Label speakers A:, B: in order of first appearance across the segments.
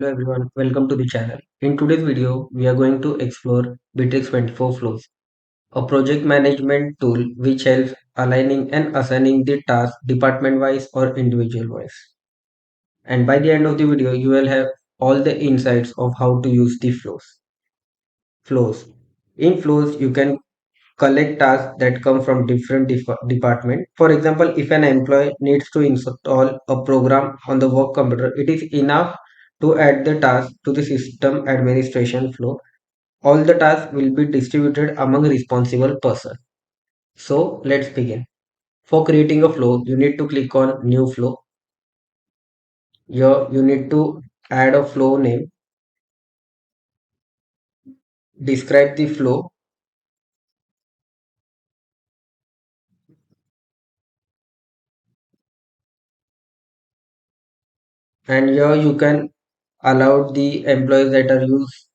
A: Hello everyone, welcome to the channel. In today's video, we are going to explore Bitrix24 flows, a project management tool which helps aligning and assigning the tasks department-wise or individual-wise. And by the end of the video, you will have all the insights of how to use the flows. Flows. In flows, you can collect tasks that come from different department. For example, if an employee needs to install a program on the work computer, it is enough to add the task to the system administration flow. All the tasks will be distributed among responsible person. So let's begin. For creating a flow, you need to click on new flow. Here you need to add a flow name, describe the flow, and here you can allow the employees that are used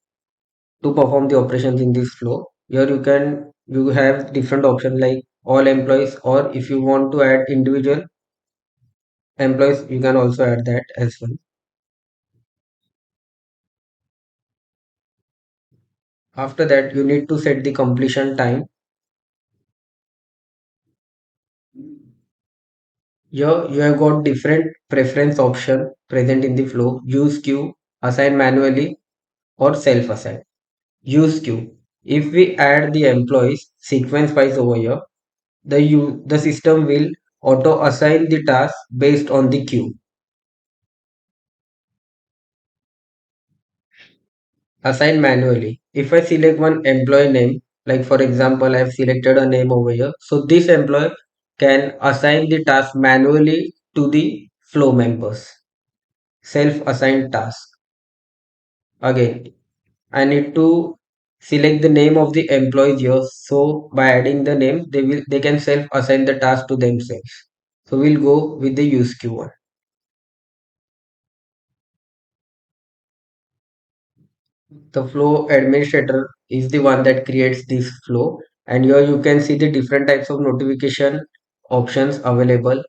A: to perform the operations in this flow. Here you have different options like all employees, or if you want to add individual employees, you can also add that as well. After that, you need to set the completion time. Here you have got different preference option present in the flow: use queue, assign manually, or self assign. Use queue. If we add the employees sequence wise over here, the system will auto assign the task based on the queue. Assign manually. If I select one employee name, like for example, I have selected a name over here. So this employee can assign the task manually to the flow members. Self-assigned task. Again, I need to select the name of the employee here. So by adding the name, they can self-assign the task to themselves. So we'll go with the use queue one. The flow administrator is the one that creates this flow, and here you can see the different types of notification options available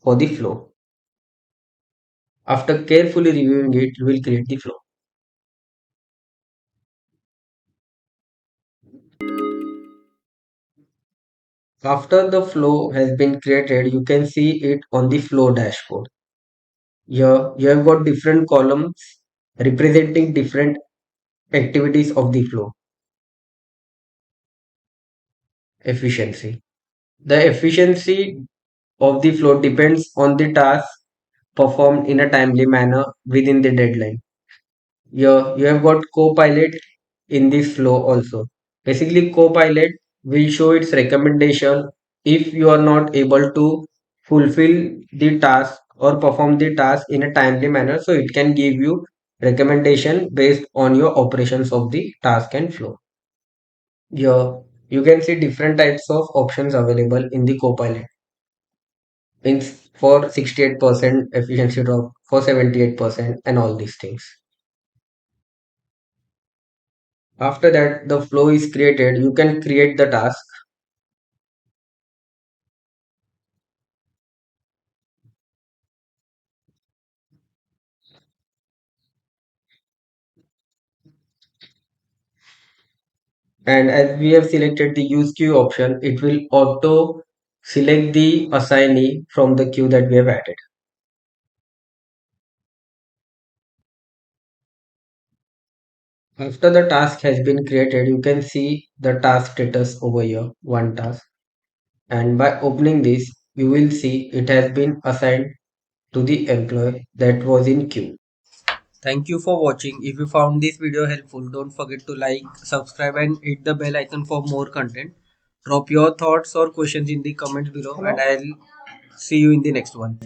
A: for the flow. After carefully reviewing it, you will create the flow. After the flow has been created, you can see it on the flow dashboard. Here you have got different columns representing different activities of the flow. Efficiency. The efficiency of the flow depends on the task performed in a timely manner within the deadline. You have got Copilot in this flow also. Basically, Copilot will show its recommendation if you are not able to fulfill the task or perform the task in a timely manner. So it can give you recommendation based on your operations of the task and flow. Here you can see different types of options available in the Copilot. Means for 68% efficiency drop, for 78%, and all these things. After that, the flow is created. You can create the task, and as we have selected the use queue option, it will auto select the assignee from the queue that we have added. After the task has been created, you can see the task status over here, one task. And by opening this, you will see it has been assigned to the employee that was in queue. Thank you for watching. If you found this video helpful, don't forget to like, subscribe and hit the bell icon for more content. Drop your thoughts or questions in the comments below and I'll see you in the next one.